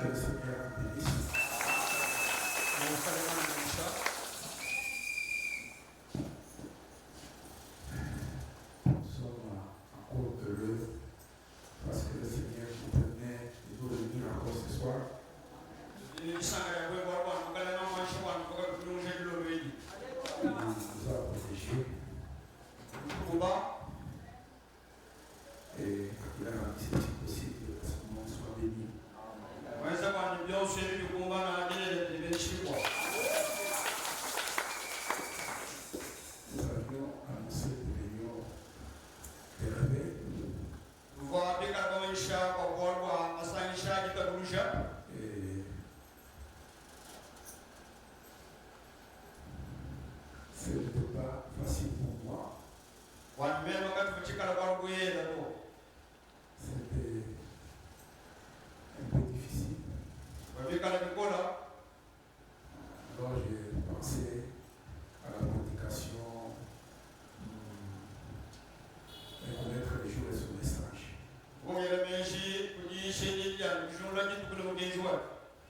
le Seigneur vous bénisse. Nous sommes encore heureux parce que le Seigneur nous permet de nous réunir encore ce soir. Il nous a protégés et il a rendu ceci possible que son nom soit béni. Nous avions annoncé des réunions de réveil. Et ce n'était pas facile pour moi. C'était un peu difficile. Alors j'ai pensé à la prédication et connaître les jours et son message.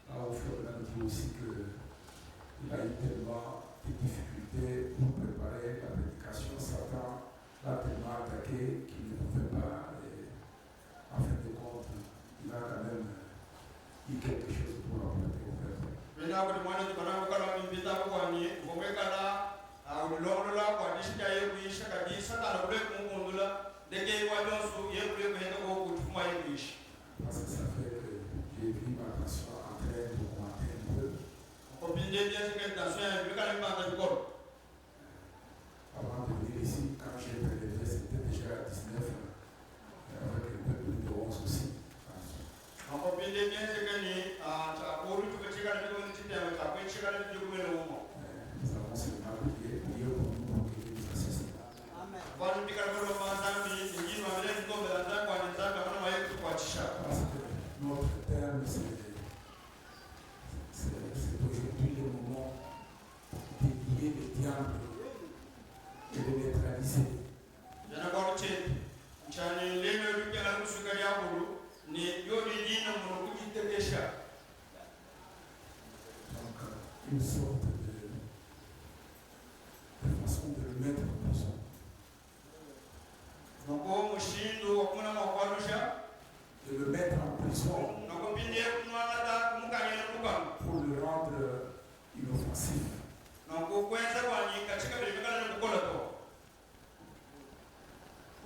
Alors au fur et à mesure, on dit aussi qu'il a eu tellement de difficultés pour préparer la prédication. Satan l'a tellement attaqué qu'il ne pouvait pas. Et en fin de compte, il a quand même dit quelque chose pour apporter au peuple. Parce que ça fait que j'ai vu ma passion en train d'augmenter un peu. Avant de venir ici, quand j'ai prélevé, c'était déjà à 19 avec un peu plus de 11 aussi. Nous avons seulement prié pour nous pour que Dieu nous assiste. Parce que notre terme, c'est aujourd'hui le moment de lier le diable et de neutraliser. Donc, une sorte de façon de le mettre en prison. De le mettre en prison pour le rendre inoffensif.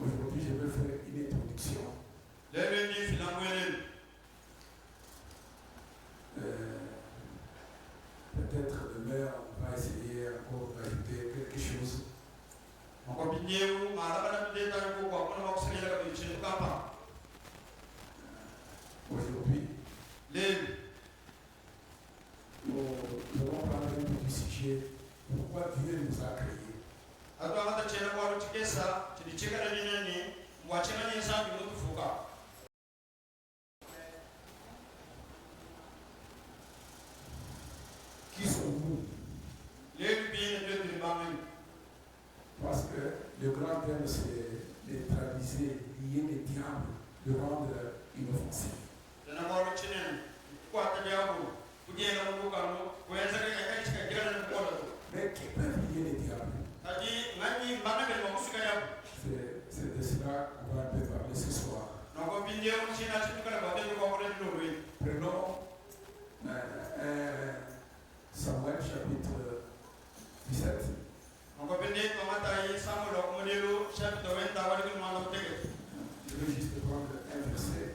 Aujourd'hui, je vais faire une introduction. Peut-être demain, on va essayer encore d'ajouter quelque chose. Aujourd'hui, nous allons parler un peu du sujet pourquoi Dieu nous a créés. Qui sommes-nous? Parce que le grand thème, c'est neutraliser, lier les diables, de rendre inoffensif. Mais qui peut lier les diables? C'est de cela qu'on va un peu parler ce soir. Prenons Samuel chapitre 17. Je vais juste prendre un verset.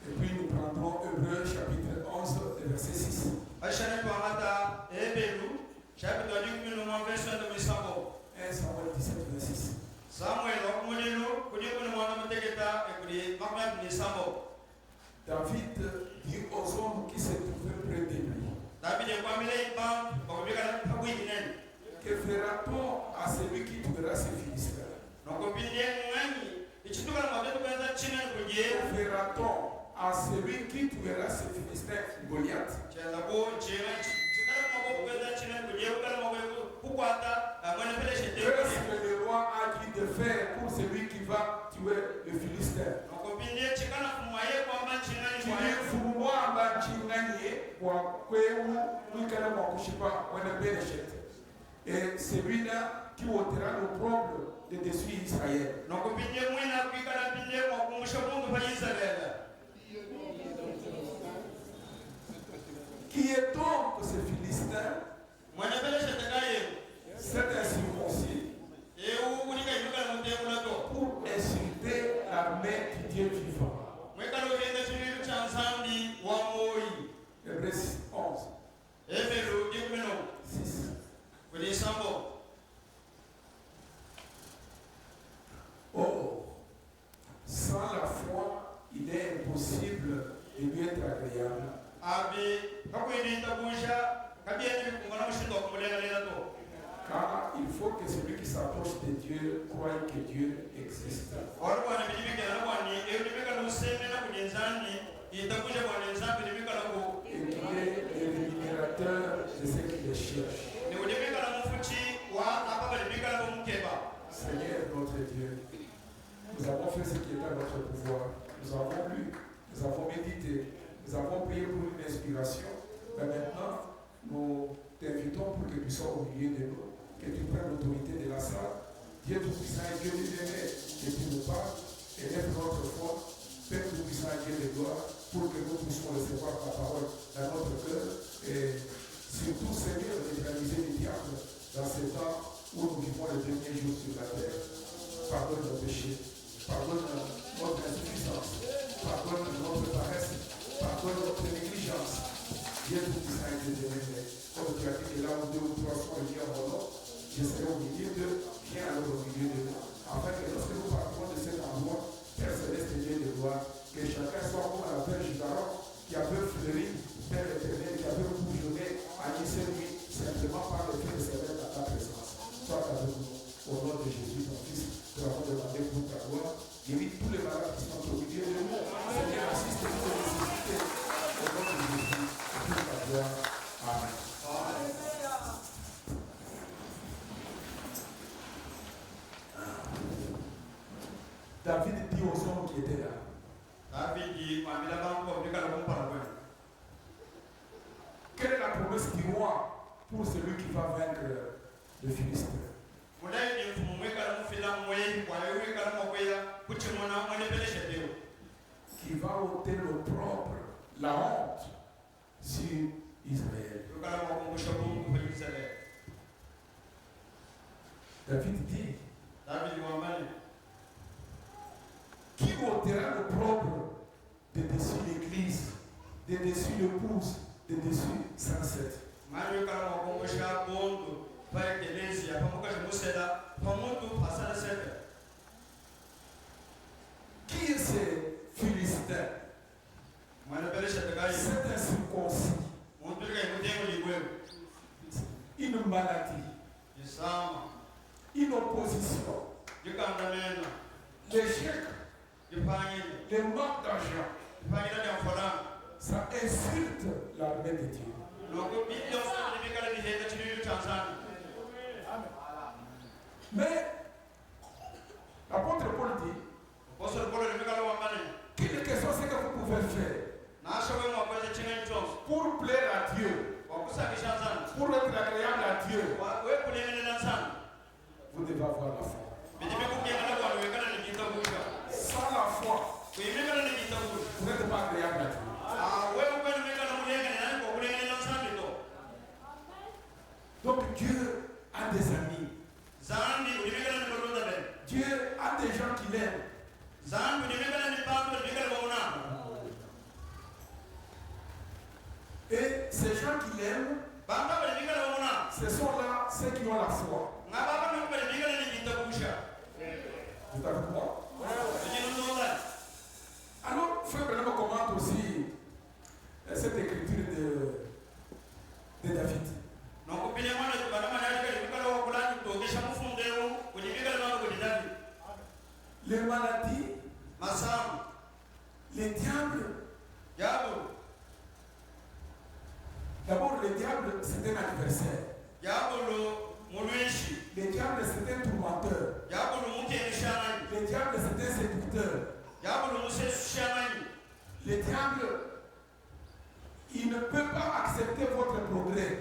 Et puis nous prendrons Hébreux chapitre 11, verset 6. 1 Samuel 17, verset 6. David dit aux hommes qui se trouvaient près de lui: que fera-t-on à celui qui tuera ses Philistins? Que fera-t-on à celui qui tuera ses Philistins, Goliath? Qu'est-ce que le roi a dit de faire pour celui qui va tuer le Philistin? Et celui-là qui ôtera l'opprobre de dessus Israël. Qui est donc ce Philistin? C'est un circoncis pour insulter l'armée du Dieu vivant. Hébreux 11. 6. Oh, sans la foi, il est impossible de lui être agréable. Car il faut que celui qui s'approche de Dieu croie que Dieu existe. Et qu'il est le rémunérateur de ceux qui le cherchent. Seigneur notre Dieu, nous avons fait ce qui est à notre pouvoir. Nous avons lu, nous avons médité, nous avons prié pour une inspiration. Mais maintenant, nous t'invitons pour que tu sois au milieu de nous, que tu prennes l'autorité de la salle. Dieu Tout-Puissant et Dieu bien-aimé, que tu nous parles, élève notre foi, Père Tout-Puissant et Dieu de gloire, pour que nous puissions recevoir ta parole dans notre cœur et surtout, Seigneur, neutraliser les diables dans ces temps où nous vivons les derniers jours sur la terre. Pardonne nos péchés, pardonne notre insuffisance, pardonne notre paresse, pardonne notre négligence. Dieu Tout-Puissant et Dieu bien-aimé, comme tu as dit que là où deux ou trois sont réunis en mon nom, je serai au milieu d'eux, viens alors au milieu de nous, afin que lorsque nous partirons de cet endroit, Père Céleste et Dieu de gloire, que chacun soit comme la Vierge Daron qui a pu fleurir, Père éternel, qui a pu bourgeonner à une seule nuit, simplement par le fait de se mettre à ta présence. Sois avec nous, au nom de Jésus, ton Fils, nous avons demandé pour ta gloire. Guéris tous les malades qui sont au milieu de nous. Seigneur, assiste toutes les nécessités. Au nom de Jésus, pour ta gloire. Amen. David dit aux hommes qui étaient là. Quelle est la promesse du roi pour celui qui va vaincre le Philistin? Qui va ôter l'opprobre, la honte sur Israël. David dit, qui ôtera l'opprobre de dessus l'église, de dessus l'épouse, de dessus 107. Qui est ce Philistin? C'est un circoncis. Une maladie. Une opposition. L'échec. Le manque d'argent. Ça insulte l'armée de Dieu. Mais l'apôtre Paul dit, quelle question c'est que vous pouvez faire pour plaire à Dieu, pour être agréable à Dieu? Vous devez avoir la foi. Sans la foi, vous n'êtes pas agréable à Dieu. Donc Dieu a des amis. Dieu a des gens qu'il aime. Et ces gens qu'il aime, ce sont là ceux qui ont la foi. Vous êtes avec moi? Alors, Frère Branham commente aussi cette écriture de David. Les maladies, les diables. D'abord, le diable, c'est un adversaire. Le diable, c'est un tourmenteur. Le diable, c'est un séducteur. Le diable, il ne peut pas accepter votre progrès.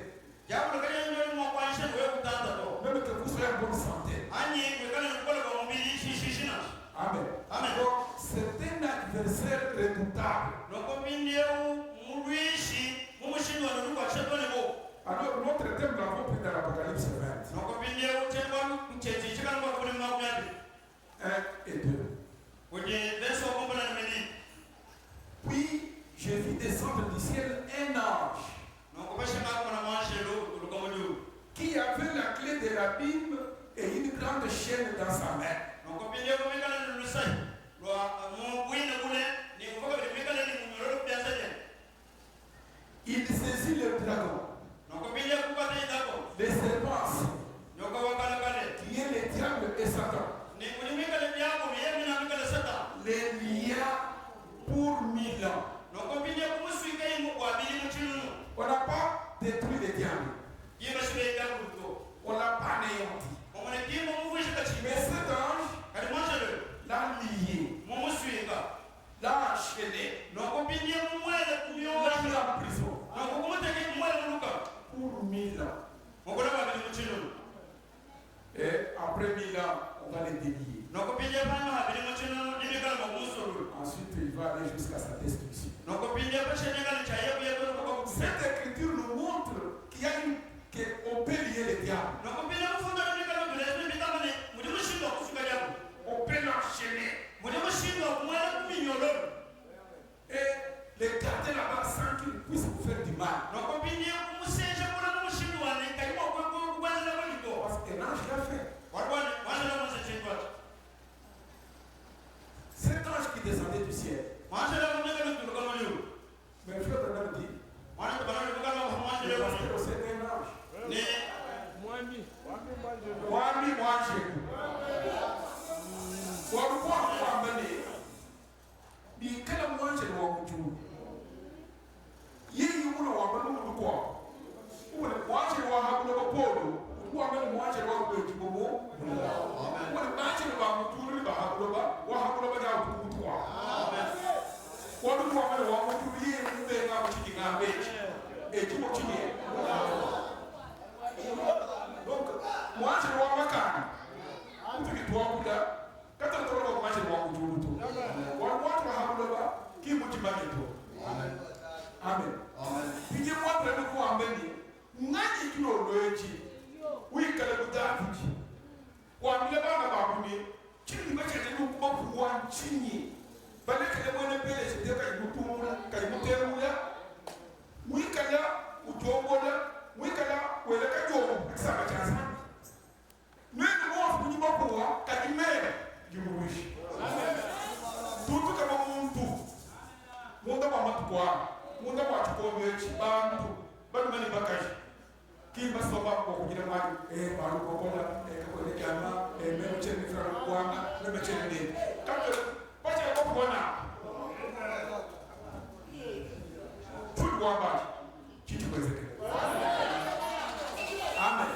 Amen. Amen. Donc, c'est un adversaire redoutable. Alors, notre thème, nous l'avons pris dans l'Apocalypse 20. 1 et 2. Puis, je vis descendre du ciel un ange qui avait la clé de l'abîme et une grande chaîne dans sa main. Il saisit le dragon, le serpent, qui est le diable et Satan. Les lia pour 1000 ans. On n'a pas détruit les diables. On l'a pas anéanti. Mais cet ange l'a lié, l'a enchaîné, l'a mis en prison pour 1000 ans. Et après 1000 ans, on va les délier. Ensuite, il va aller jusqu'à sa destruction. Cette écriture nous montre qu'on peut lier les diables. On peut l'enchaîner et les garder là-bas sans qu'ils puissent vous faire du mal. Parce qu'un ange l'a fait. Cet ange qui descendait du ciel. Mais frère Branham dit, le pasteur aussi est un ange. Moi-même, j'ai. Pourquoi m'amener? Mais quel moi j'ai le wabujou? Yéyou le wabujou de quoi? Moi j'ai le wabujou de polo. Moi j'ai le wabujou de bobo. Moi j'ai le wabujou de bahabloba. Wahabloba de Abutua. Moi le wabujou de yéyou de Nabuchi Gambe. Et tu m'as tué. Donc, moi j'ai le wabaka. Tu es toi, Bouddha. Quand on te voit, moi j'ai le wabujou. Qui vous dit Amen. Amen. Puis moi, je vais vous amener. Nani qui nous le dit. Oui, que le Bouddha vous dit. Ou à mille balles à Babouni. Tu ne me dis pas pour un chigni. Balai que le monde peut les aider quand il vous tourne, quand il vous termine. Oui, qu'il y a, ou Jobola. Oui, qu'il y a, ou le Kajo. Ça va être ça. Mais nous, on ne peut pas pouvoir, quand il meurt, du rouge. Tout comme un tout. Mon d'abord, quoi? Mon d'abord, tu peux me dire, bonne manie bagage. Qui va se voir pour dire, et par le cocola, et le gamma, et même chez les frères, même chez les nez. Quand tu pas de cocola, tout le monde, tu te peux dire. Amen.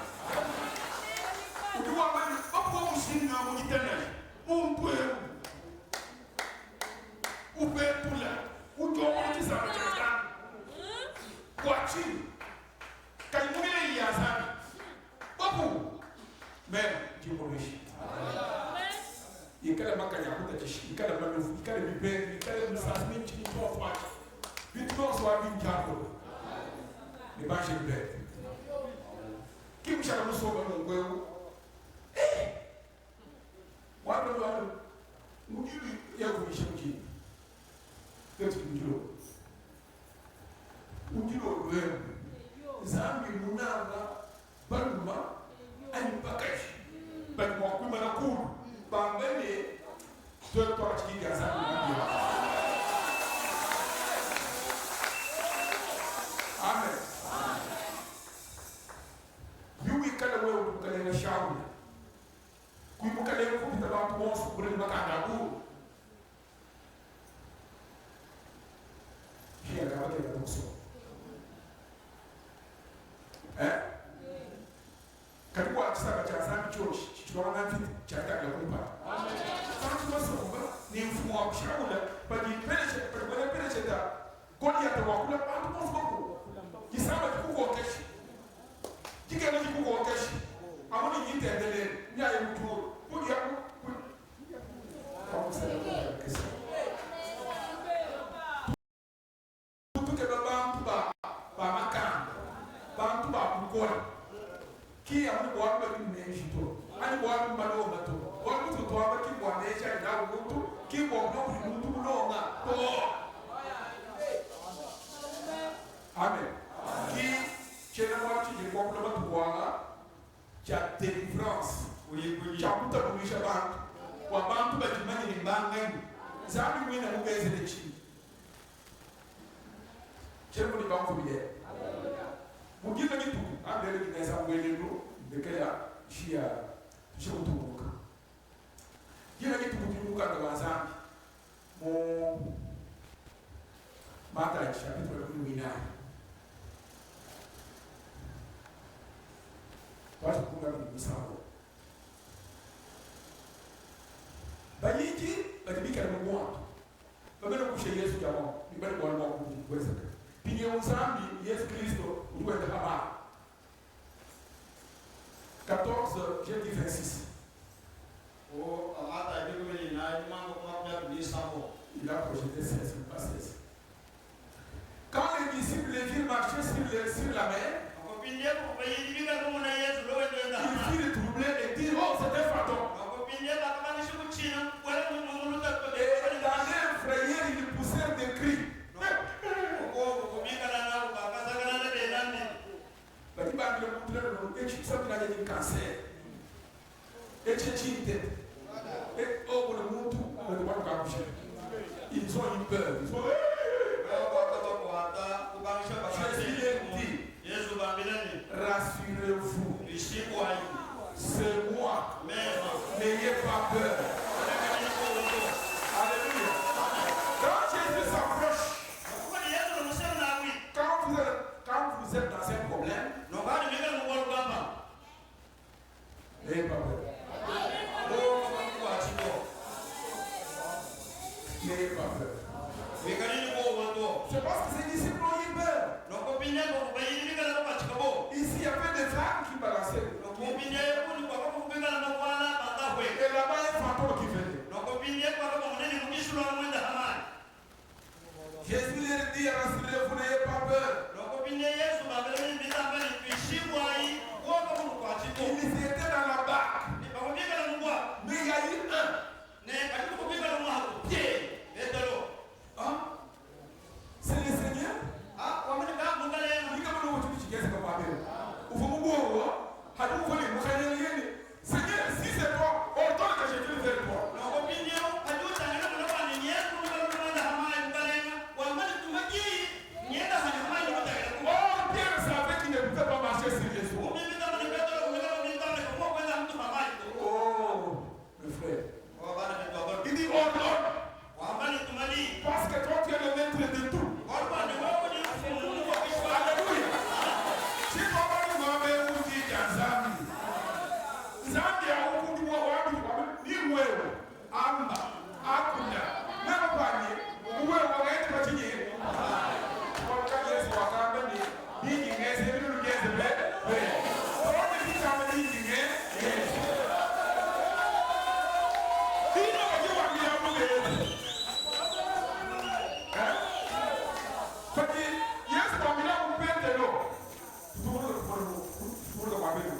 Tu vois, pas pour vous signer un éternel. On peut. Ou faire tout là, ou tu as dit ça, voiture, quand il y a ça, pas pour, mais tu m'as dit. Il y a quelqu'un qui a dit, il y a quelqu'un qui a dit, il y a quelqu'un qui a dit, il y a zambi munanga baluma ani package bali mo ku mana ku bangane to parti ya zambi mungi amen yuwi kala wewu kala na shawu ku mu kala ko ta ba ko so bure makanda ku hiya ga wala ya so katika kisaka cha zambi chochi tunaona vipi cha kaka kulipa sasa tunasoma ni mfumo wa kushauri bali pele da kodi ya tawakula watu mfuko kisaba kikuko keshi kikana kikuko keshi amoni yitendele nyaye mtu kodi ya qui bon nous tout non amen qui chez moi tu dis complètement toi tu as délivrance tu as tout à bouger banque wa bantu bajimani ni bangen zabi mwina mugeze de chi chez moi ni banque biye mugina ni tu andele ni nesa mwele ndo bekaya chia kutubuka kila kitu kutubuka kwa zambi mo mata chapitre 18 watu kunga bisango bayiki bakibika na mwanzo babena kushe Yesu jamaa nibali kwa mwa kuweza pinye uzambi Yesu Kristo ukwenda hapa 14 j'ai dit 26 oh amata ibigwe na imango kwa bisango il a projeté 16 pas 16 quand les disciples les virent marcher sur la mer ils firent troubler et dirent oh c'est un fantôme et dans leur frayeur ils poussèrent des cris le cancer et oh le monde ils ont eu peur ils ont rassurez-vous, c'est moi. N'ayez pas peur. Alléluia. Quand Jésus s'approche, quand vous êtes dans un problème, n'ayez pas peur. N'ayez pas peur. C'est parce que ces disciples ont eu peur. Ici, il y avait des femmes qui balançaient. Et là-bas, il y a un fantôme qui venait. Jésus leur dit, rassurez-vous, n'ayez pas peur. Ils étaient dans la barque. Mais il y a eu un pied. Hein? C'est le Seigneur. Seigneur, si c'est toi, ordonne que je vienne vers toi. Oh, Pierre savait qu'il ne pouvait pas marcher sur les eaux. Oh, le frère. Il dit ordonne. Parce que toi, tu es le maître de tout. Alléluia. Si tu vas nous où dit Zambi. Zambi a beaucoup de mots, ni wewe, amba, akuna, na panye, wewe waende patini. Kwa Yesu wakamba ni ngeze ni ngeze be. Wote kitama ni ngeze. Dino wajiwa ni amuge. Porque Yesu kwambia mpende lo. Tuko kwa mbele.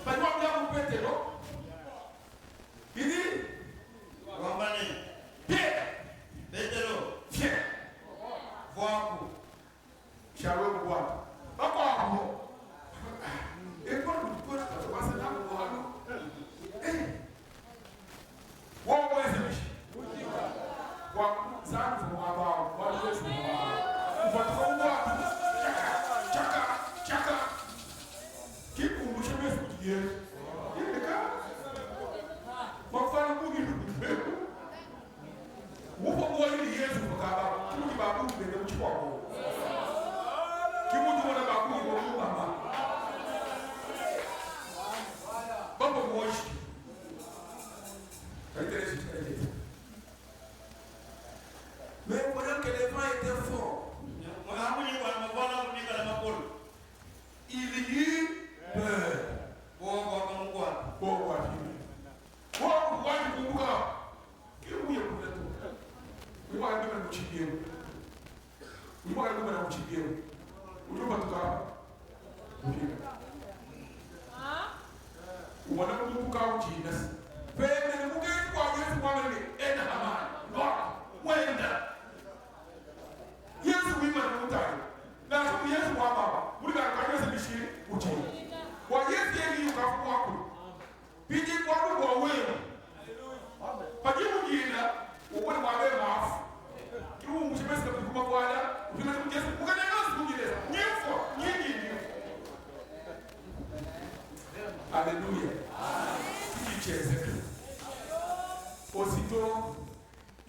Padi kwambia mpende lo. Ili Wambani Pierre Petero Pierre Voaku Shawe Bwana. Bako hapo. Eko tulikuwa tunawasema Bwana. Wao waweze kwa zangu ambao waliweza kufuata chaka kikumbushe Yesu ileka mafano mungi upo mwali Yesu bakaba kimuti babu ngende mchiko kimuti wana babu ngo mama baba mwoshi kaiteresi kaiteresi. Mais pendant que les vents étaient forts, il y eut peur.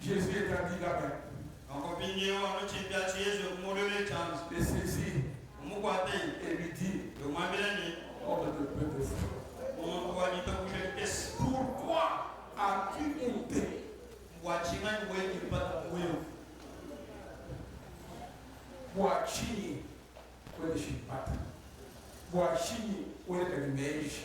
Jésus étendit la main. Et saisit et lui dit, homme de peu de foi, pourquoi as-tu douté? Boachini, kwele shipata. Boachini, kwele kanimeji.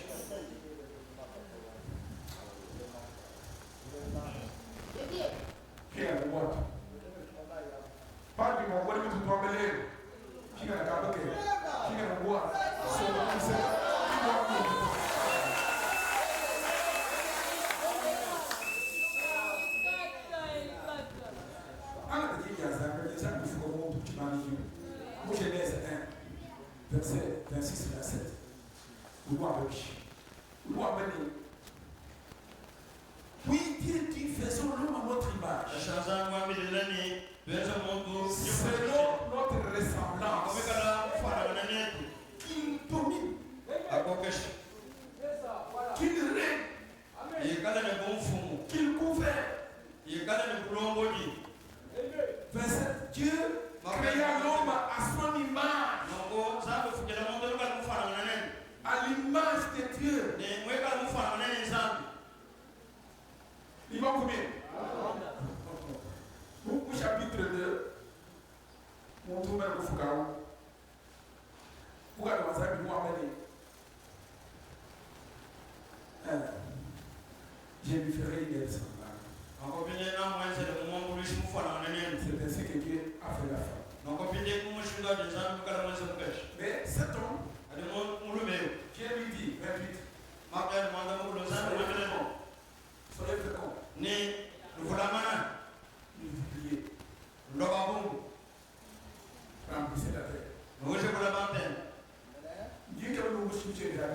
Qui est le mort? Pas du monde, tu dois me lire. Qui est le cabane? Qui est le bois? C'est le conseil. Verset 26 et 27. Oui, Dieu dit, faisons l'homme à notre image. Selon notre ressemblance. Qu'il domine. Qu'il règne. Qu'il gouverne. Verset Dieu créa l'homme à son image. À l'image de Dieu. Il va combien? Au chapitre 2, mon tour vers le Foucault. Pour aller dans un bureau je lui ferai une semblable. C'est ainsi que Dieu a fait la femme. Mais cet homme, Dieu lui dit, 28, soyez féconds. Multipliez. Remplissez la terre. Dieu qui a nous soucié, il a un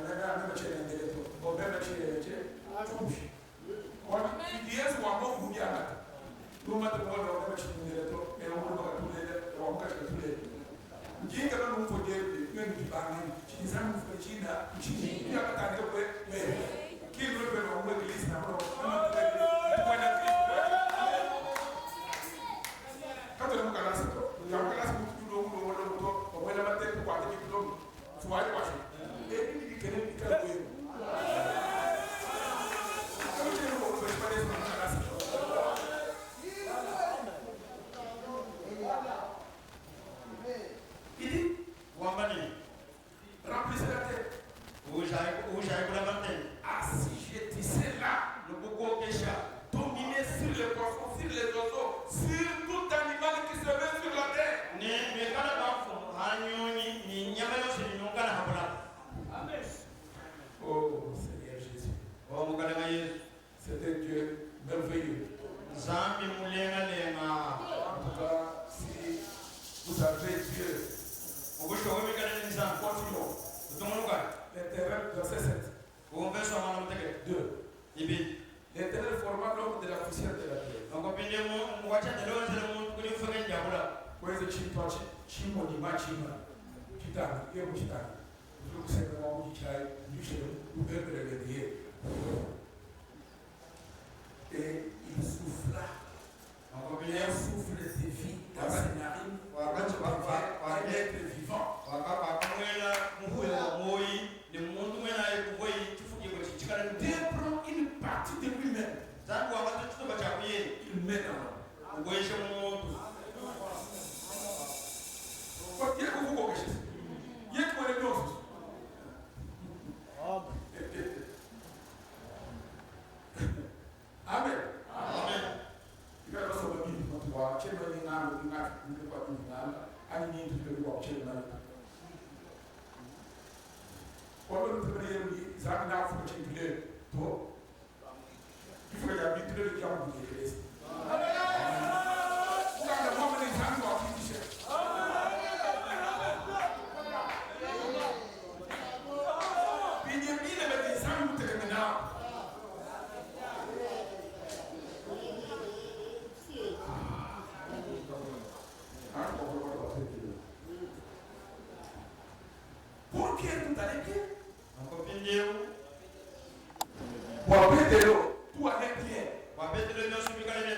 remplissez la terre. Assujettissez là le bogo Kesha. Dominez sur les poissons, sur les oiseaux, sur tout animal qui se met sur la terre. Amen. Oh Seigneur Jésus. C'est un Dieu merveilleux. En tout cas, si vous avez Dieu, continuons. L'Éternel, verset 7. 2. L'Éternel forma l'homme de la poussière de la terre. Kweze chitwa chimonima chima chitanga iyo chitanga uzokuseka kwa muchichai nyushelo ubebelele et il souffla un souffle de vie dans ses narines un être vivant. Dieu prend une partie de lui-même, il met dans l'homme. Amen. Amen. Pour qui tout allait bien? Pour appeler de l'eau, tout allait bien.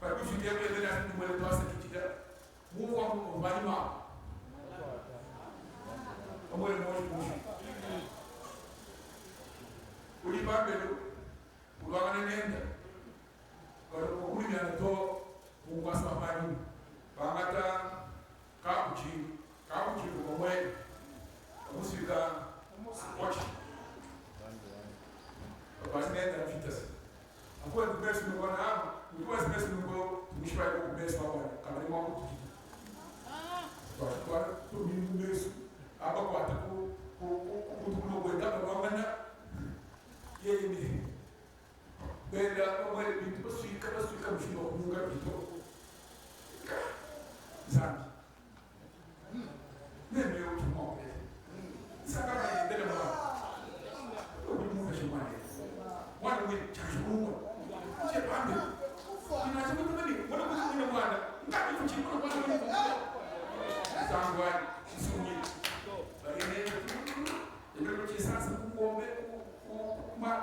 Para que mwele twasa kitida Mungu wangu mbalima amwele mmoja ulibambelo ulwangane nenda kuli yana to Mungu asafani bangata kabuchi ko mwe musika watch basi nenda fitas akwa kubesi ngo na ulikuwa kubesi ngo tumishwa ko kubesi baba kama ni mwangu kwa to ni mbesi aba kwa taku kutukuno kwenda kwa mwana yeye ni benda mwe bitu basika mshino kunga bitu zambi nene yo tumo saka ba ndele ba ulimu kashimani wana we chashuru je pambe ina chama tumani wana kutumia mwana ngapi kuchimba kwa nini zangwa sunyi lakini ndio kisasa kuombe kuma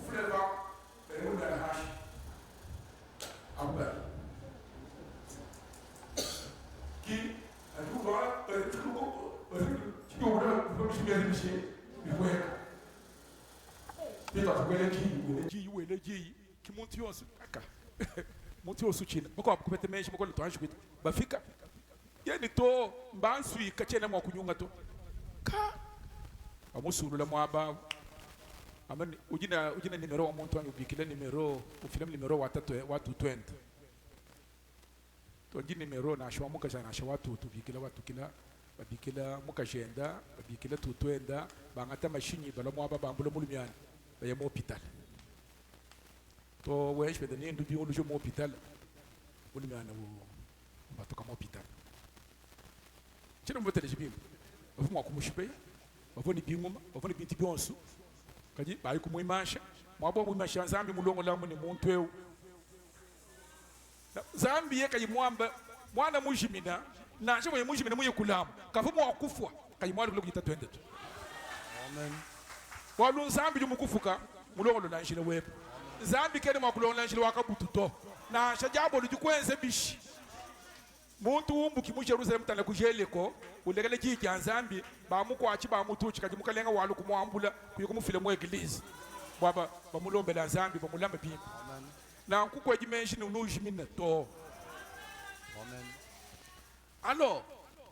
fuleva ndio hashi amba ki atuba bafika yani to mbansui kachena mwa kunyunga to ka amusurula mwaba amani ujina nimero wa muntu wangu bikila nimero ufilm nimero watu 20 to jini nimero na shwa muka jana shwa watu tubikila watu kila babikila muka jenda babikila tutwenda bangata mashinyi bala mwaba bambulo mulumyani baye mu hospital to wesh bede ni ndu biyo lujo mu hospital mulumyana wo batoka mu hospital chino mbote jibimu bafumwa kumushipe bafoni binguma bafoni binti byonsu kaji bayi kumwimasha mwabo mwimasha zambi mulongo lamu ni muntu ewu zambi yeka yimwamba mwana mujimina na nje mujimina muye kulamu kafumu wakufwa kayi mwali kulo kujita 22 amen walu zambi jumukufuka mulongo na njile wepo zambi kene mwakulongo na njile wakabututo na shajabo lujukwenze bishi muntu umbu kimu Jerusalem tana kujeleko ulegele jija zambi ba mukwachi ba mutuchi kaji mukalenga walu kumwambula kuyikumufile mu eglise baba bamulombela zambi bamulambe pimba amen na nkukwe dimension unujimina to amen alo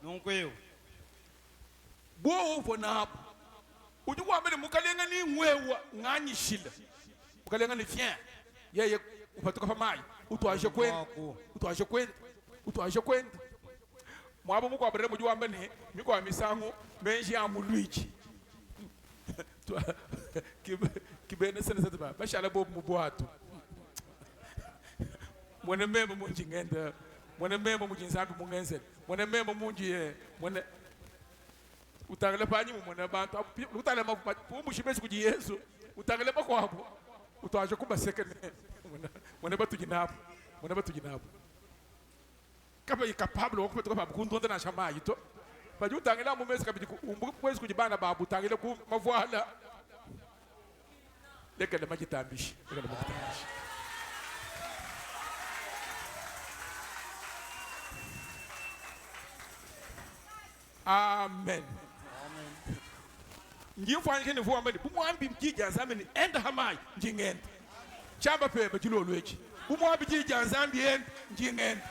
nonkweyo bo ubona ujukwa mbele mukalenga ni ngwewa nganyishila mukalenga ni fien yeye upatoka pamai utwaje kwenda mwabo mukwa bere mujwa mbene mikwa misango menji amulwiji kibene sene sete bashala bob mubwatu mwene membo munjingenda mwene membo mujinzambi mungenze mwene membo munjiye mwene utangale panyi mwene abantu utangale mumushimesi kuji Yesu utangale bakwabo utwaje kubasekene mwene batujinapo kapa ikapablo okupeta kwa kuntonda na shama yito bajutangela mu mesi kabidi kwezi kujibana babu tangile ku mavwala lekele majitambishi amen ngimfanye ni vuwa mbele bumwambi mjija zameni enda hamai njingenda chamba pepe jilolwechi bumwambi jija zambi end njingenda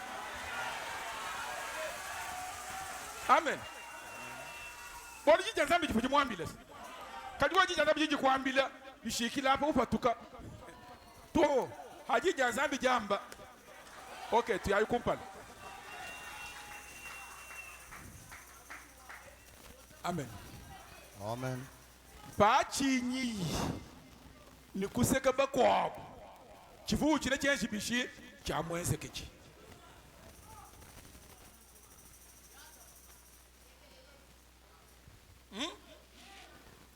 amen bodi jija zambi jifuji mwambile kadiwa jija zambi jiji kuambila bishikila hapa upatuka to hajija zambi jamba okay tu yayu kumpala amen amen bachinyi ni kuseka bakwabo chifu chine chenshi bishi cha mwense kichi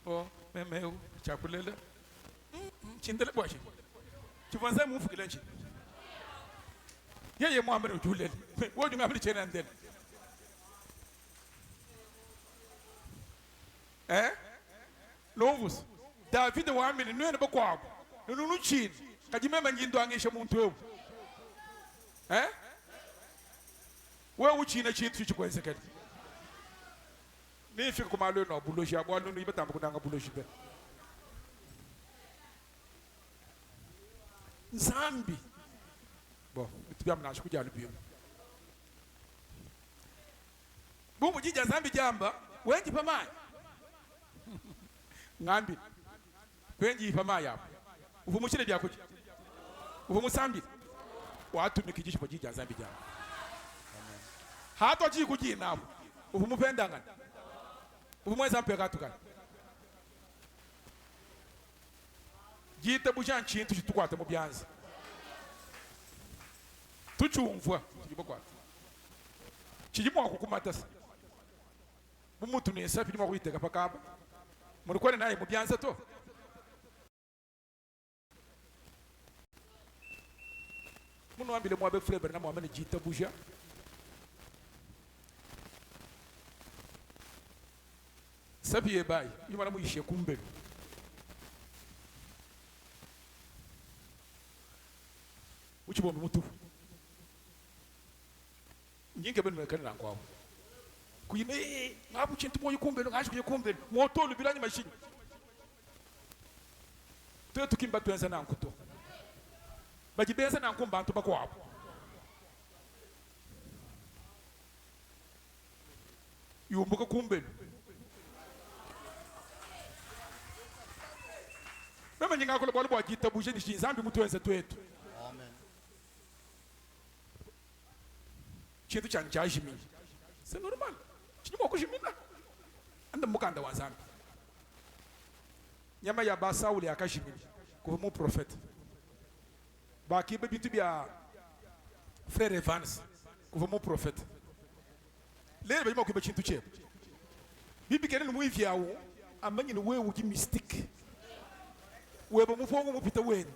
o memeu chakulela chindele bwashi chivanza mufukile nchi yeye muambe ujulele wodi ngabili chena ndele novus David waamini nene bakwabo nunu chini kajimema ngindo angesha muntu wewe wewe uchina chintu chikwenzekela nifika kumalo no buloji abo alo no ibetamba kunanga buloji be Nzambi bo bitubya mnasho kujya lubiyo bumu jija Nzambi jamba wengi pamaya ngambi wengi pamaya uvumushire byakuki uvumusambi watu nikijisho pajija Nzambi jamba hato ji kuji nabo uvumupenda ngani uvumweza mpeka tukana jita bujan chintu chitukwata mu byanze tuchumvwa tujibokwata chijimwa kukumatasa mumuntu nesa pidimwa kuiteka pakaba muri kwene naye mu byanze to muno ambile mwabe fleber na mwamene jita buja sabiye bayi yimana muyishe kumbe uchibombe mutu nyinge benu mekana na kwabo kuyime ngabu chintu moyo kumbe ngashi kuyikumbe motolo bilanye mashini to tukimba twenza na nkuto bajibenza na nkumba antu bakwabo yumbuka kumbe mama nyinga ko bolo bwa jitabuje ni Nzambi mutu wenze twetu Amen. Chintu cyane cyajimini c'est normal kinyuma kujimina anda mukanda wa Nzambi nyama ya Sauli akajimini ko mu prophète ba kibe bitu bya frère Evans ko mu prophète lele ba ko chintu chebo bibi kene mu iviawo amanyi ni wewe ki mystique weba mufongo mupita wenda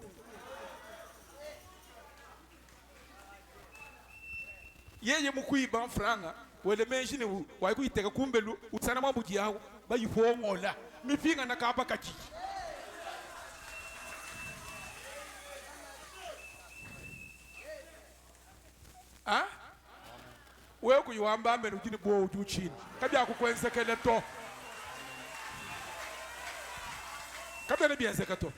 yeye mukuiba franga wele menshi ni wayi kuiteka kumbelu utsana mabuji yawo bayihongola mipinga nakapa kachi wewe kuyiwamba mbele ujini bo ujuchini kabya kukwensekele to kabya ne bienseka to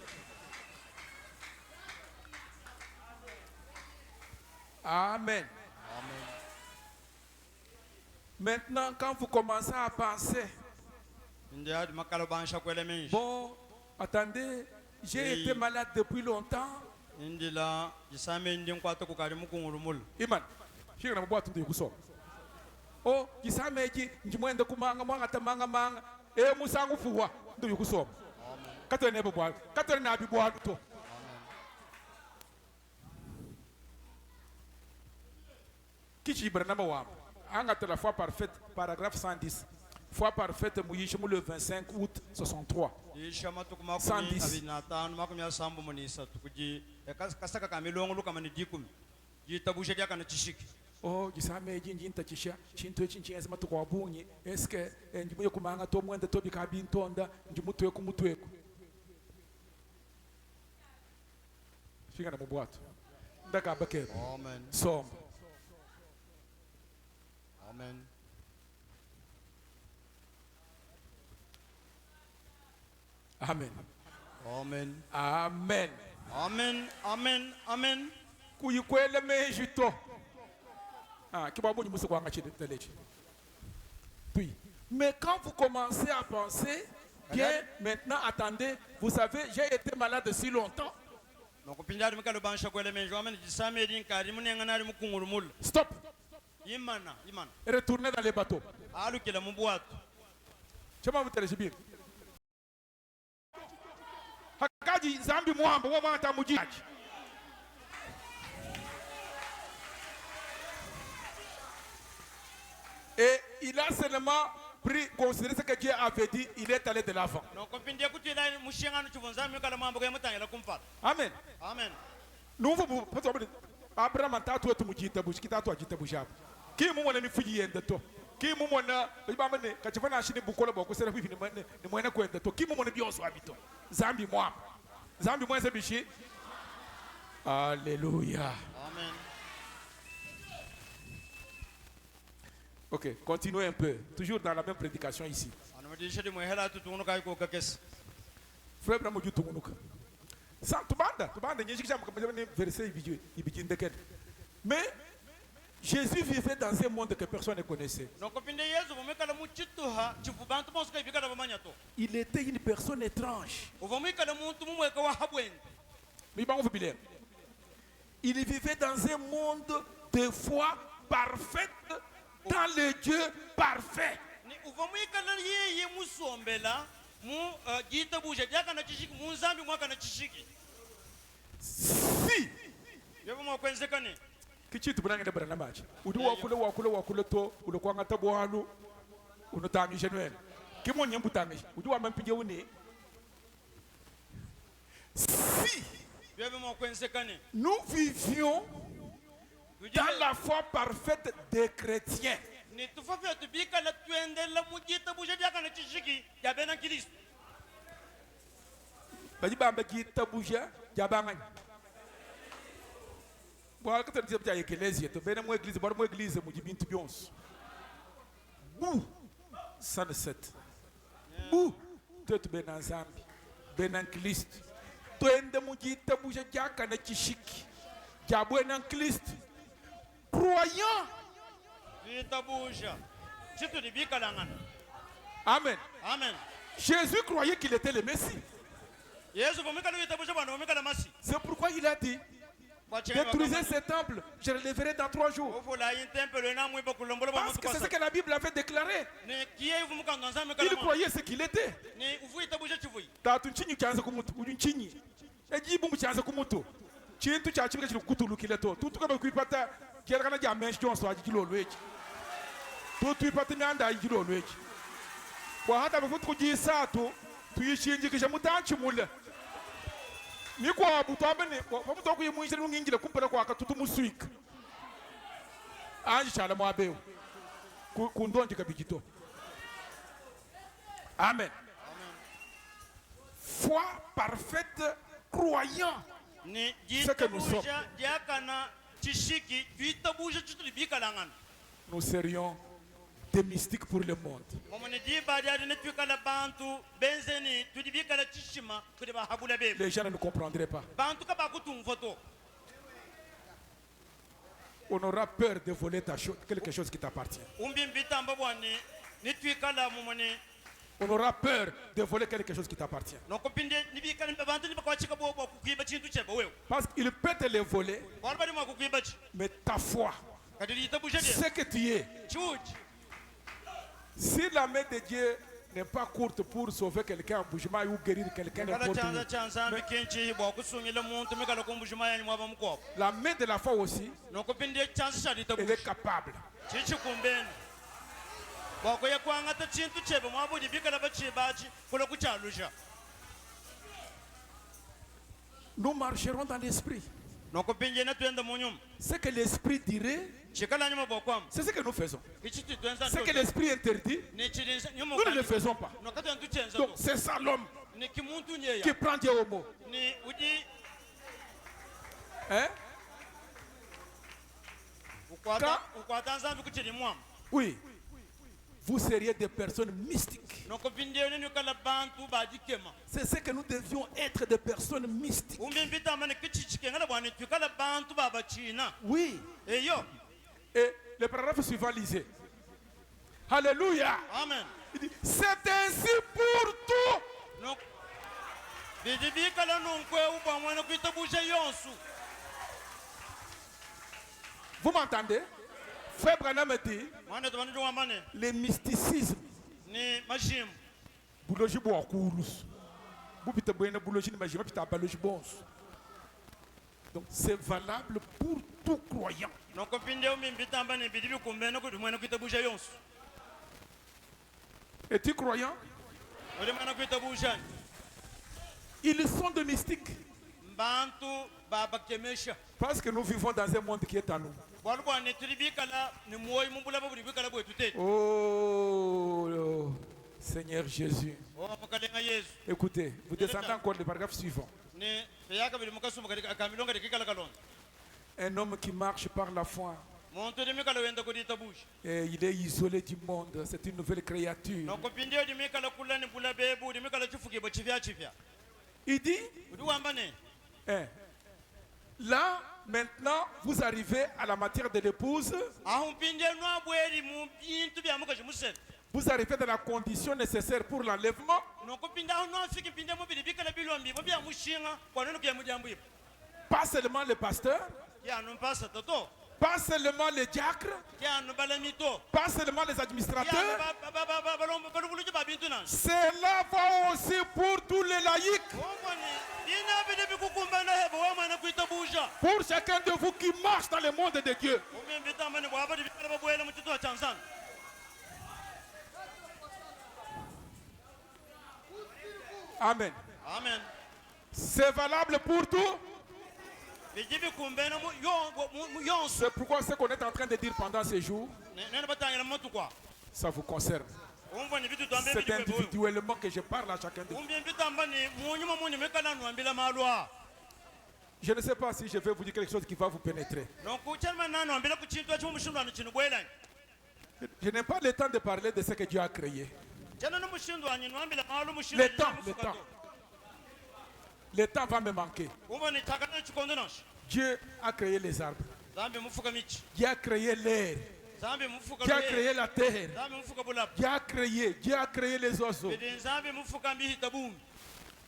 Amen. Amen. Maintenant, quand vous commencez à penser, bon, attendez, j'ai été malade depuis longtemps. Iman, je ne bois tout de suite. Oh, jisameji, njimwende kumanga mwanga tamanga manga, musangu fuwa, ndo yukusoma. Katone nebo bwa, katone na bibwa to. Kichi Bernama Wam, Anga la foi parfaite, paragraphe 110. Foi parfaite, Mouyichemou le 25 août 63. 110. Oh, jisame jinta chisha, chinto chinchenza matuko wabunyi, eske njimuye kumanga to mwende to bikabi ntonda, njimutweku mutweku. Fica na mubwato. Ndaka bakebe. Amen. Soma. Amen. Amen. Amen. Amen. Amen. Amen. Amen. Kuyikwele mejito. Kibabu ni musu kwanga chide telechi. Puis, mais quand vous commencez à penser, bien, maintenant, attendez, vous savez, j'ai été malade si longtemps. Stop. Retournez dans les bateaux. Chama mtelejibiri. Hakaji Nzambi mwamba wa mata mujiaji. Et il a seulement pris considéré ce que Dieu avait dit, il est allé de l'avant. Amen. Amen. Nous vous Abraham atatu wetu mujita bushi kitatu ajita bushaba. Ki mumona ni fuji yende to. Ki mumona ibamane kachifana ashini bukola boko sera hivi ni mwene kwenda to. Ki mumona bionso abito. Nzambi mwamba. Nzambi mwenze bishi. Alléluia. Amen. Ok, continuez un peu. Toujours dans la même prédication ici. Anamudisha di mwehela tutungunuka iko kakesi. Frère Branham dit tungunuka. Sans tubanda nyinshi kama kama verset ibiki ndeket. Mais Jésus vivait dans un monde que personne ne connaissait. Il était une personne étrange. Il vivait dans un monde de foi parfaite dans le Dieu parfait. Si kichitu bunanga bara namachi udu wakule to ulokwanga tabwanu unotangisha nwen kimonye mbutangisha udu wa mampije une si nous vivions dans la foi parfaite des chrétiens. Bajibamba kitabuja jabanganya. Bon, quand tu dis que l'église, tu es église, bonne église, tu dis bien Bou, 107. Bou, tu es ben ensemble, ben en Christ. Tu es de mon dit, tu bouges déjà quand tu chic. Tu es ben en Christ. Croyant. Amen. Amen. Jésus croyait qu'il était le Messie. C'est pourquoi il a dit. Détruisez ce temple, je le leverai dans 3 jours. Parce que c'est ce que la Bible avait déclaré. Il croyait ce qu'il était. Ni kwa butamene bamuto kuyimuyishira ngingile kumpera kwa katutu muswik anje chala mwabeo kundonje kabijito. Amen. Foi parfaite croyant ce que nous sommes. Nous serions des mystiques pour le monde. Les gens ne nous comprendraient pas. On aura peur de voler quelque chose qui t'appartient. On aura peur de voler quelque chose qui t'appartient. Parce qu'il peut te le voler, mais ta foi, ce que tu es. Si la main de Dieu n'est pas courte pour sauver quelqu'un en bougement ou guérir quelqu'un n'importe où, la main de la foi aussi, elle est capable. Nous marcherons dans l'esprit. Ce que l'esprit dirait, c'est ce que nous faisons. Ce que l'esprit interdit, nous ne le faisons pas. Donc c'est ça l'homme qui prend Dieu au mot. Hein? Oui. Vous seriez des personnes mystiques. C'est ce que nous devions être, des personnes mystiques. Oui. Et le paragraphe suivant lisez. Alléluia. Amen. Il dit, c'est ainsi pour tout. Vous m'entendez? Frère Branham dit le mysticisme. Boulogi bo akurus. Bubita boyena boulogi ni majima pita balogi bons. Donc c'est valable pour tout croyant. Es-tu croyant? Ils sont des mystiques. Parce que nous vivons dans un monde qui est à nous. Oh, Seigneur Jésus. Écoutez, vous descendez encore le paragraphe suivant. Un homme qui marche par la foi muntu dimikala wenda kudita bush Et il est isolé du monde. C'est une nouvelle créature. nokupindio dimikala kulani bula bebu dimikala chifukibo chivya Il dit, udiwambane là, maintenant, vous arrivez à la matière de l'épouse. ahumpinde nwabweri mu bintu byamuka chimusele Vous arrivez dans la condition nécessaire pour l'enlèvement. nokupinda aho nwafika impinde mubiri bikala bilombibo byamushinga kwanone kuyamujambu ipo Pas seulement le pasteur, yanu mpasa toto pas seulement les diacres, yanu balamito pas seulement les administrateurs. balukuluji babintu nansi Cela va aussi pour tous les laïcs. omoni inabide bikukumbana hebo wamana kuita buja Pour chacun de vous qui marche dans le monde de Dieu. omimbitambane bwabadi bikala babwela muchitwa chansana Amen. amen C'est valable pour tout. biji bikumbena yonso C'est pourquoi ce qu'on est en train de dire pendant ces jours, nene batangira mutukwa ça vous concerne. umvani bitu twambe C'est bili kwebo individuellement que je parle à chacun de vous. umbi mbitambani munyuma munyi mekala nwambila malwa Je ne sais pas si je vais vous dire quelque chose qui va vous pénétrer. nokuchalma nanu ambila kuchintu achumushindwano chinu bwelani Je n'ai pas le temps de parler de ce que Dieu a créé. chana nomushindwanyi nwambila malu Le temps, le temps. Le temps va me manquer. umvani chakana chikondo nashi Dieu a créé les arbres. zambi mufuka michi Dieu a créé l'air. zambi mufuka Dieu a loye créé la terre. zambi mufuka bulapa Dieu a créé les oiseaux. bidi zambi mufuka mbihita bumi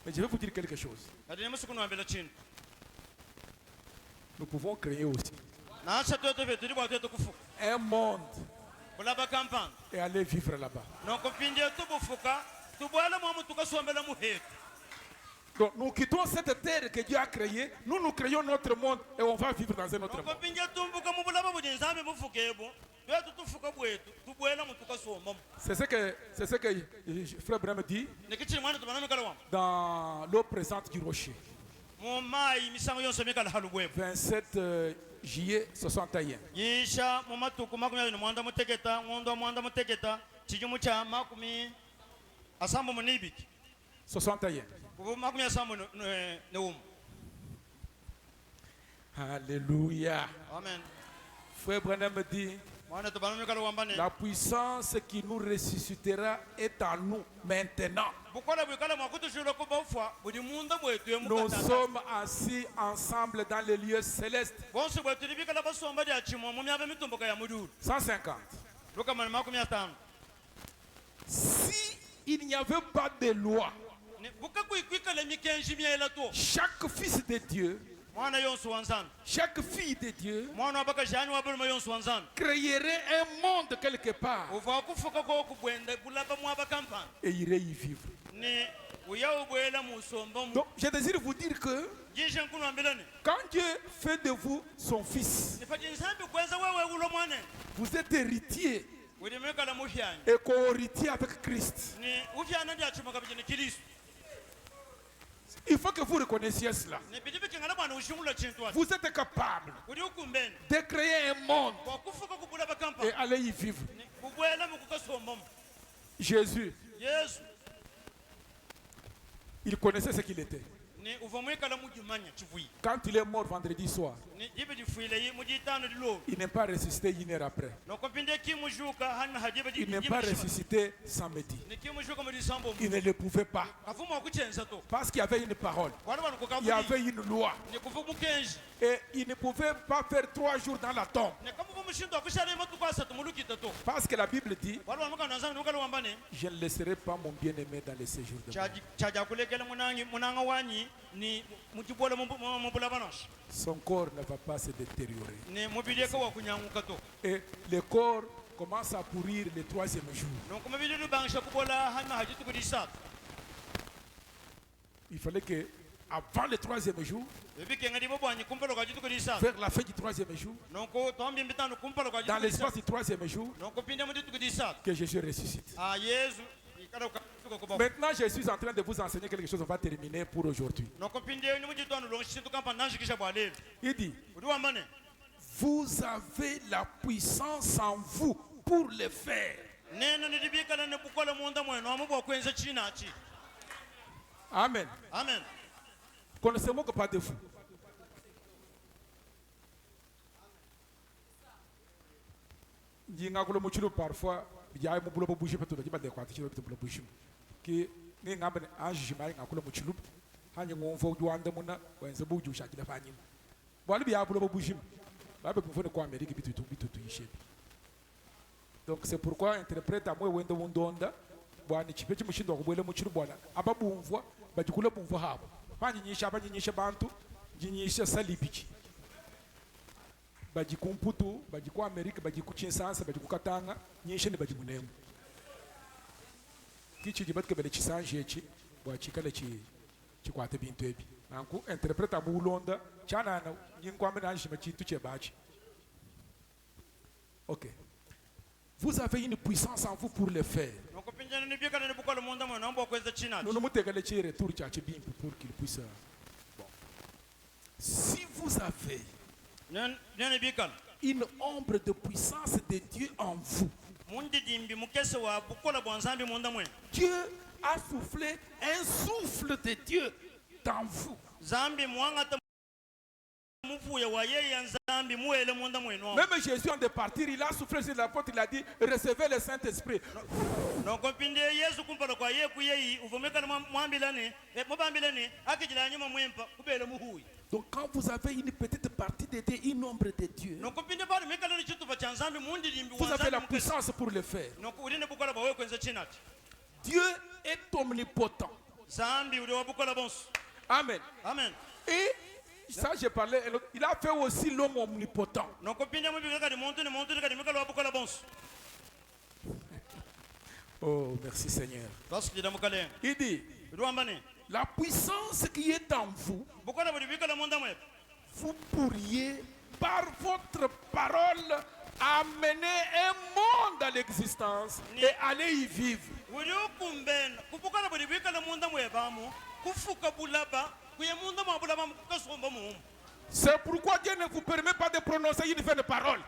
Mais je vais vous dire quelque chose. kadi nemusuku nwambila chintu Nous pouvons créer aussi nasha toto vyetu tuli bwatwete kufuka un monde bulapa kampani et aller vivre là-bas. nokupindie tubufuka tubwela mwamu tukasombela muhetu Donc nous quittons cette terre que Dieu a créée, nous créons notre monde et on va vivre dans un autre monde. nokupindie tumbuka mubulapa budi nzambi mufuka ebo twetu tufuka bwetu tubwela mu tukasombamu C'est ce que Frère Branham dit nikichili mwana tubana mikala wamu dans l'eau présente du rocher. mu mayi misango yonse mikala halu bwebu 27 juillet 61. yisha mu matuku makumi abiri mwanda muteketa ng'ondo mwanda muteketa chijumu cha makumi asambu munibiki 61. kubu makumi asambu neumu Alléluia. amen Frère Branham dit, mwana tubana mikala wambane la puissance qui nous ressuscitera est en nous maintenant. bukola bwikala mwakutushula kubafwa budi munda bwetu Nous emukatata sommes assis ensemble dans les lieux célestes. bonse bwetu libikala basomba lya chimwa mu myaba mitumbuka ya mudulu 150. lukamani makumi atano Si il n'y avait pas de loi, bukakwikala mikenji myela to chaque fils de Dieu, mwana yonse wanzana chaque fille de Dieu mwana wabakajani wabuluma yonse wanzana créerait un monde quelque part uva kufuka kokubwenda bulaba mwabakampani et irait y vivre. ni uyawubwela musomba mu Donc, je désire vous dire que jishe nkunu wambilani quand Dieu fait de vous son fils, nipati nsambi kwenza wewe ulo mwane vous êtes héritier ulimekala muhyani et co-héritier avec Christ. ni uhyana lyachumaka bijini kilisu Il faut que vous reconnaissiez cela. ni bidi bikingala mwana ushungula chintu wati Vous êtes capable uli ukumbeni de créer un monde kwakufuka kubulaba et kampani aller y vivre. ni kubwela mukukasomba mu Jésus, yesu il connaissait ce qu'il était. ni uva mwikala mujimanya chivuyi Quand il est mort vendredi soir, ni jibe jifuile yi mujitano lilo il n'est pas ressuscité une heure après. nokopinde kimushuka hanma hajibe Il n'est pas ressuscité samedi. ni kimushuka mu disambo Il ne le pouvait pas. afuma okuchenza to Parce qu'il y avait une parole. wali banu Il y kukavuli avait une loi. ni kuva mukenji Et il ne pouvait pas faire 3 jours dans la tombe. ni kamuva mushindo akushale matuku asatu mulukita to Parce que la Bible dit, wali banu mukana nzangu nukala wambane je ne laisserai pas mon bien-aimé dans les séjours de mort. chaja kulekela munanga wanyi ni muchibola mubulabanoshi Son corps ne va pas se détériorer. ni mubili eka wakunyanguka to Et le corps commence à pourrir le 3e jour. donc mubili lubangisha kubola hanma hajituku disatu Il fallait que, avant le 3e jour, bibikenga libo bwanyi kumpalo kwa jituku disatu vers la fin du 3e jour, nonko tombi mbitano kumpalo kwa dans jituku l'espace disatu du 3e jour, nonko pinde mudituku disatu que Jésus ressuscite. yesu ikala ukatuka kubafu Maintenant, je suis en train de vous enseigner quelque chose. On va terminer pour aujourd'hui. nonko pinde ni mujitwano longishintu kampa nanshikisha bwalelo Il dit, uli wambane vous avez la puissance en vous pour le faire. neno nilibikala ne bukola munda mwenu amubwa kwenza chinachi Amen. amen Qu'on ne se moque pas de vous. Jinga kulo muchulu parfois bijaye mu bulo bouger peto ba de kwati chilo peto bulo bouger ki ngi ngambe ange mai ngakulo muchulu hanye ngonfo juanda muna wenze buju shakila fanyi boli biya bulo bouger ba be mfone kwa Amerique bitu yishe. Donc c'est pourquoi interprète à moi wende wondonda bwani chipechi mushindo kubwele muchulu bwana ababumvwa bajikula bumvwa habo banyinyisha bantu jinyisha salibichi bajiku mputu bajiku Amerika bajiku Kinshasa bajiku Katanga nyishe ni bajiku nemu kichi jibatke bele chisanje echi bwachikale chikwate bintu ebi nanku interpreta mu Londa chana na nyinkwambe na njima chintu chebachi. OK. Vous avez une puissance en vous pour le faire. Nous nous mettons les tirs retour pour qu'il puisse. Bon. Si vous avez une ombre de puissance de Dieu en vous, Dieu a soufflé un souffle de Dieu dans vous. Même Jésus en de partir, il a soufflé sur la porte, il a dit recevez le Saint-Esprit. Donc quand vous avez une petite partie de Dieu, une ombre de Dieu, vous avez la puissance pour le faire. Dieu est omnipotent. Amen. Amen. Et ça, j'ai parlé, il a fait aussi l'homme omnipotent. Oh, merci Seigneur. Il dit, la puissance qui est en vous, vous pourriez, par votre parole, amener un monde à l'existence et aller y vivre. C'est pourquoi Dieu ne vous permet pas de prononcer une vaine parole.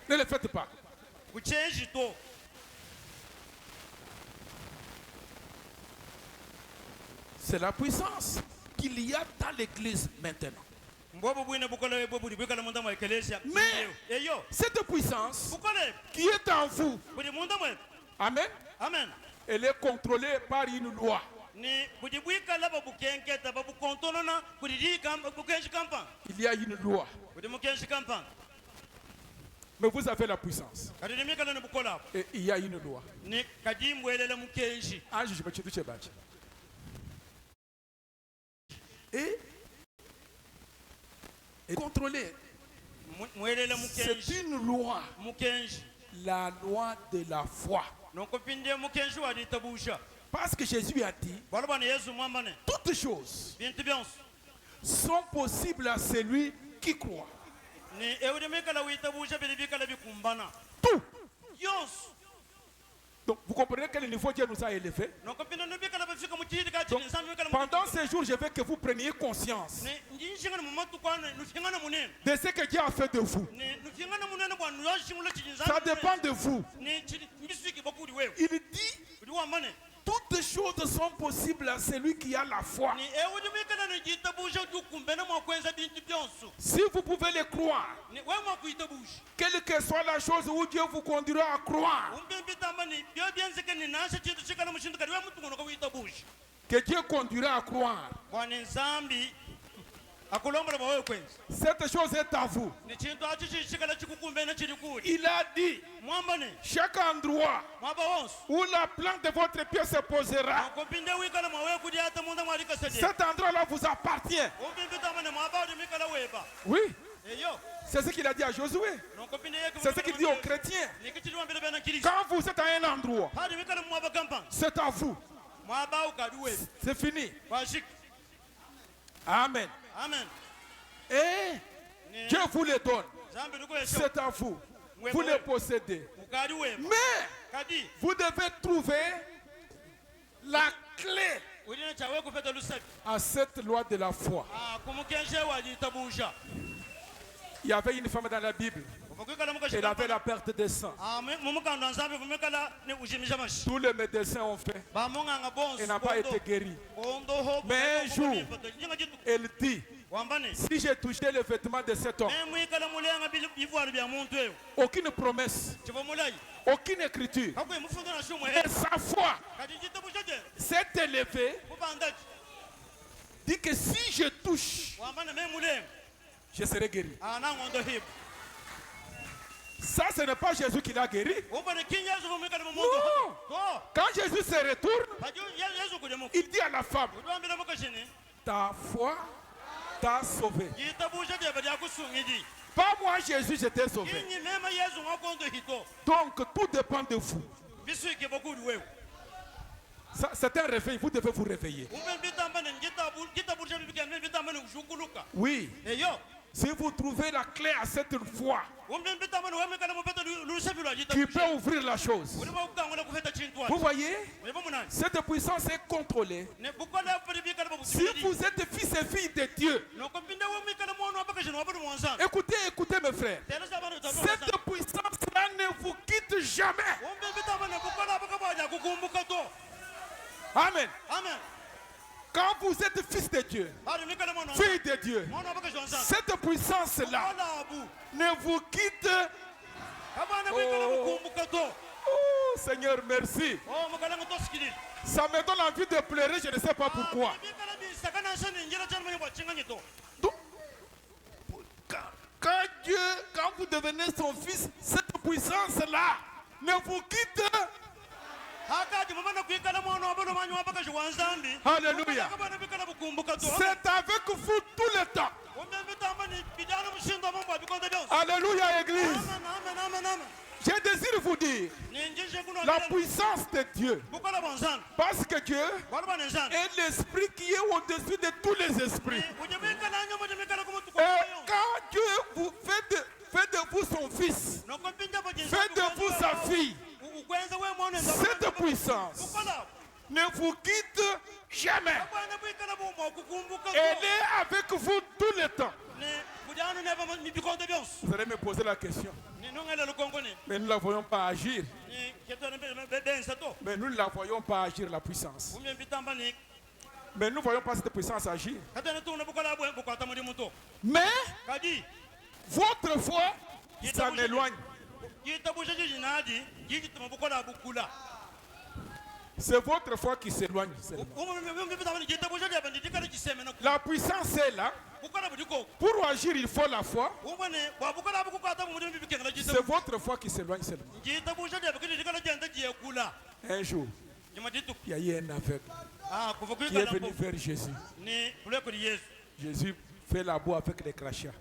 Ne le faites pas. C'est la puissance qu'il y a dans l'église maintenant. Mais cette puissance qui est en vous, amen, amen, elle est contrôlée par une loi. Il y a une loi. Mais vous avez la puissance. Et il y a une loi. Et contrôler. C'est une loi. La loi de la foi. Parce que Jésus a dit, toutes choses sont possibles à celui qui croit. Tout. Donc vous comprenez quel niveau Dieu nous a élevés. Donc, pendant ces jours, je veux que vous preniez conscience de ce que Dieu a fait de vous. Ça dépend de vous. Il dit, toutes choses sont possibles à celui qui a la foi. Si vous pouvez le croire, quelle que soit la chose où Dieu vous conduira à croire, que Dieu conduira à croire, cette chose est à vous. Il a dit, chaque endroit où la plante de votre pied se posera, cet endroit-là vous appartient. Oui. C'est ce qu'il a dit à Josué. C'est ce qu'il dit aux chrétiens. Quand vous êtes à un endroit, c'est à vous. C'est fini. Amen. Amen. Et Dieu vous le donne. C'est à vous. Vous le possédez. Mais vous devez trouver la clé à cette loi de la foi. Il y avait une femme dans la Bible. Elle avait la perte de sang. Tous les médecins ont fait. Elle n'a pas été guérie. Mais un jour, elle dit, si j'ai touché le vêtement de cet homme, aucune promesse, aucune écriture, et sa foi s'est élevée, dit que si je touche, je serai guéri. Ça, ce n'est pas Jésus qui l'a guéri. Non. Quand Jésus se retourne, il dit à la femme, ta foi t'a sauvé. Pas moi, Jésus, je t'ai sauvé. Donc, tout dépend de vous. C'est un réveil, vous devez vous réveiller. Oui. Si vous trouvez la clé à cette foi qui peut ouvrir la chose. Vous voyez, cette puissance est contrôlée. Si vous êtes fils et filles de Dieu, écoutez mes frères, cette puissance-là ne vous quitte jamais. Amen. Amen. Quand vous êtes fils de Dieu, fille de Dieu, cette puissance-là ne vous quitte. Oh, Seigneur, merci. Ça me donne envie de pleurer, je ne sais pas pourquoi. Donc, quand vous devenez son fils, cette puissance-là ne vous quitte. Alléluia. C'est avec vous tout le temps. Alléluia, Église. Je désire vous dire la puissance de Dieu. Parce que Dieu est l'esprit qui est au-dessus de tous les esprits. Et quand Dieu vous fait de vous son fils, fait de vous sa fille, cette puissance ne vous quitte jamais. Elle est avec vous tout le temps. Vous allez me poser la question. Mais nous ne la voyons pas agir. Mais nous ne la voyons pas agir, la puissance. Mais nous ne voyons pas cette puissance agir. Mais votre foi s'en éloigne. C'est votre foi qui s'éloigne. La puissance est là. Pour agir, il faut la foi. C'est votre foi qui s'éloigne seulement. Un jour, il y a eu un aveugle qui est venu vers Jésus. Jésus fait la boue avec les crachats.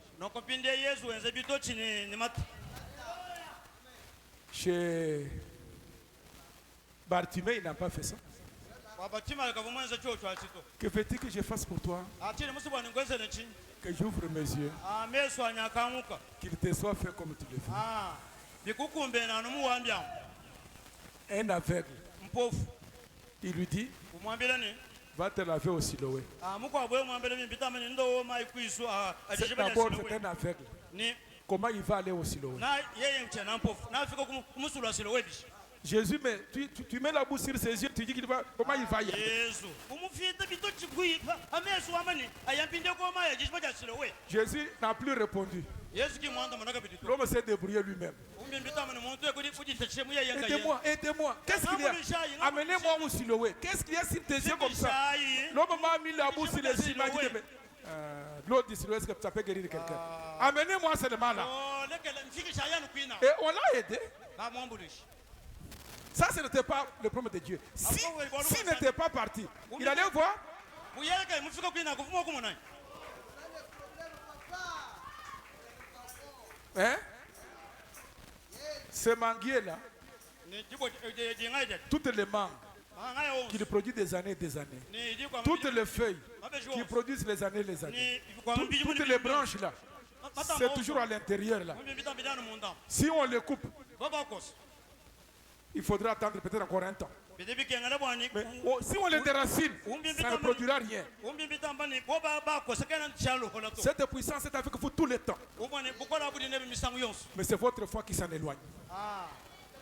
Chez Bartimée, il n'a pas fait ça. Que veux-tu que je fasse pour toi? Que j'ouvre mes yeux. Qu'il te soit fait comme tu le veux. Un aveugle, il lui dit, va te laver au Siloé. D'abord, c'est un aveugle. Comment il va aller au Siloé? Jésus, mais tu mets la bouche sur ses yeux, tu dis qu'il va, comment il va y aller? Jésus n'a plus répondu. L'homme s'est débrouillé lui-même. Aidez-moi, aidez-moi. Qu'est-ce qu'il y a? Amenez-moi au Siloé. Qu'est-ce qu'il y a sur tes yeux comme ça? L'homme m'a mis la bouche sur les yeux. Il m'a dit, l'autre dit, est-ce que ça peut guérir quelqu'un? Amenez-moi seulement là. Et on l'a aidé. Ça, ce n'était pas le problème de Dieu. S'il n'était pas parti, il allait voir. Hein? Ce manguier-là, toutes les mangues qui produisent des années et des années, toutes les feuilles qui produisent les années et les années, toutes les branches là, c'est toujours à l'intérieur là. Si on les coupe, il faudra attendre peut-être encore un temps. Mais si on les déracine, ça ne produira rien. Cette puissance est avec vous tout le temps. Mais c'est votre foi qui s'en éloigne.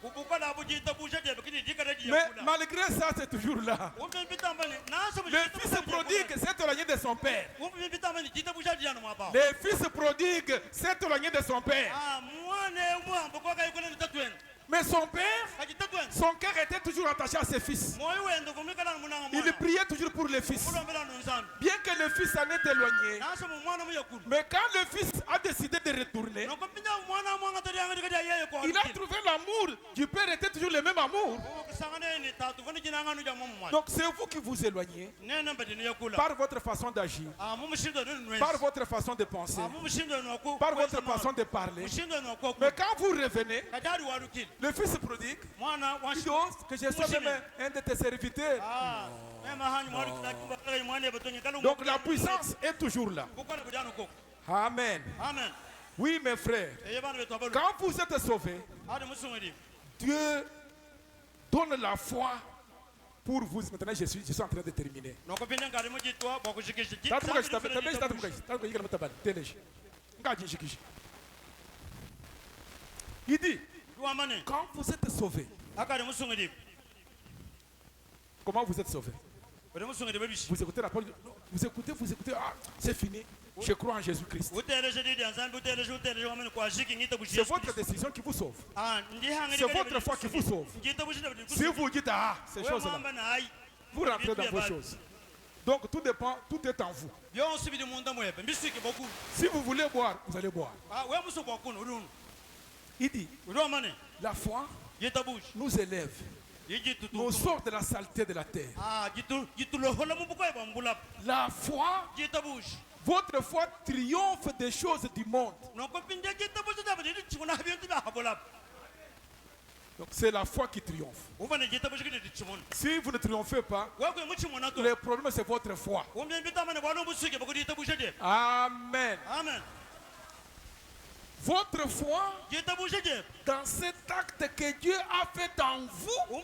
Mais malgré ça, c'est toujours là. Le fils prodigue s'est éloigné de son père. Le fils prodigue s'est éloigné de son père. Mais son père, son cœur était toujours attaché à ses fils. Il priait toujours pour les fils. Bien que le fils en est éloigné. Mais quand le fils a décidé de retourner, il a trouvé l'amour du père était toujours le même amour. Donc c'est vous qui vous éloignez par votre façon d'agir, par votre façon de penser, par votre façon de parler. Mais quand vous revenez, le fils prodigue, il dit que je sois même un de tes serviteurs. Donc la puissance est toujours là. Amen. Oui, mes frères, quand vous êtes sauvés, Dieu donne la foi pour vous. Maintenant, je suis en train de terminer. Il dit, quand vous êtes sauvés, comment vous êtes sauvés? Vous écoutez la parole, vous écoutez, ah, c'est fini. Je crois en Jésus-Christ. C'est votre décision qui vous sauve. C'est votre foi qui vous sauve. Si vous dites, ah, ces choses-là, vous rentrez dans vos choses. Donc tout dépend, tout est en vous. Si vous voulez boire, vous allez boire. Il dit, la foi nous élève, nous sort de la saleté de la terre. La foi, votre foi triomphe des choses du monde. Donc c'est la foi qui triomphe. Si vous ne triomphez pas, le problème c'est votre foi. Amen. Votre foi dans cet acte que Dieu a fait en vous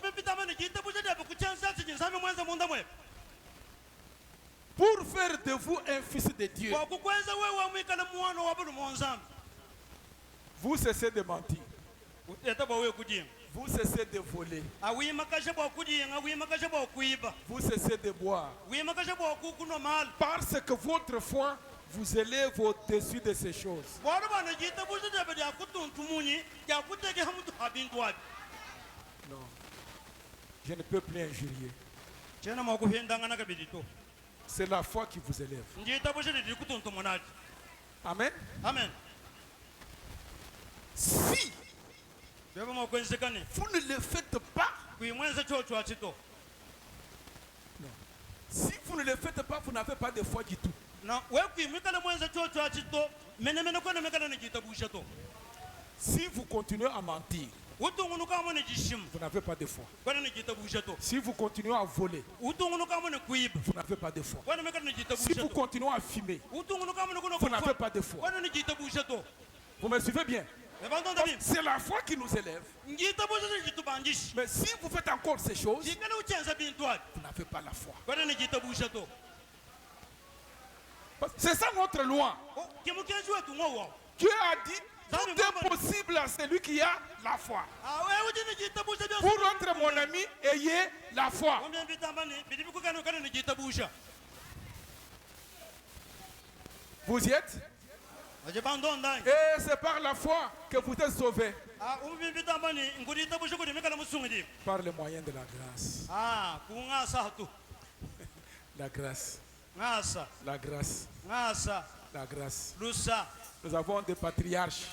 pour faire de vous un fils de Dieu. Vous cessez de mentir. Vous cessez de voler. Vous cessez de boire. Parce que votre foi vous élève au-dessus de ces choses. Non. Je ne peux plus injurier. C'est la foi qui vous élève. Amen. Si vous ne le faites pas, non. Si vous ne le faites pas, vous n'avez pas de foi du tout. Si vous continuez à mentir, vous n'avez pas de foi. Si vous continuez à voler, vous n'avez pas de foi. Si vous continuez à fumer, vous n'avez pas de foi. Vous me suivez bien? C'est la foi qui nous élève. Mais si vous faites encore ces choses, vous n'avez pas la foi. C'est ça notre loi. Dieu a dit, tout est possible à celui qui a la foi. Pour être mon ami, ayez la foi. Vous y êtes? Et c'est par la foi que vous êtes sauvés. Par le moyen de la grâce. La grâce. La grâce. La grâce. Nous avons des patriarches.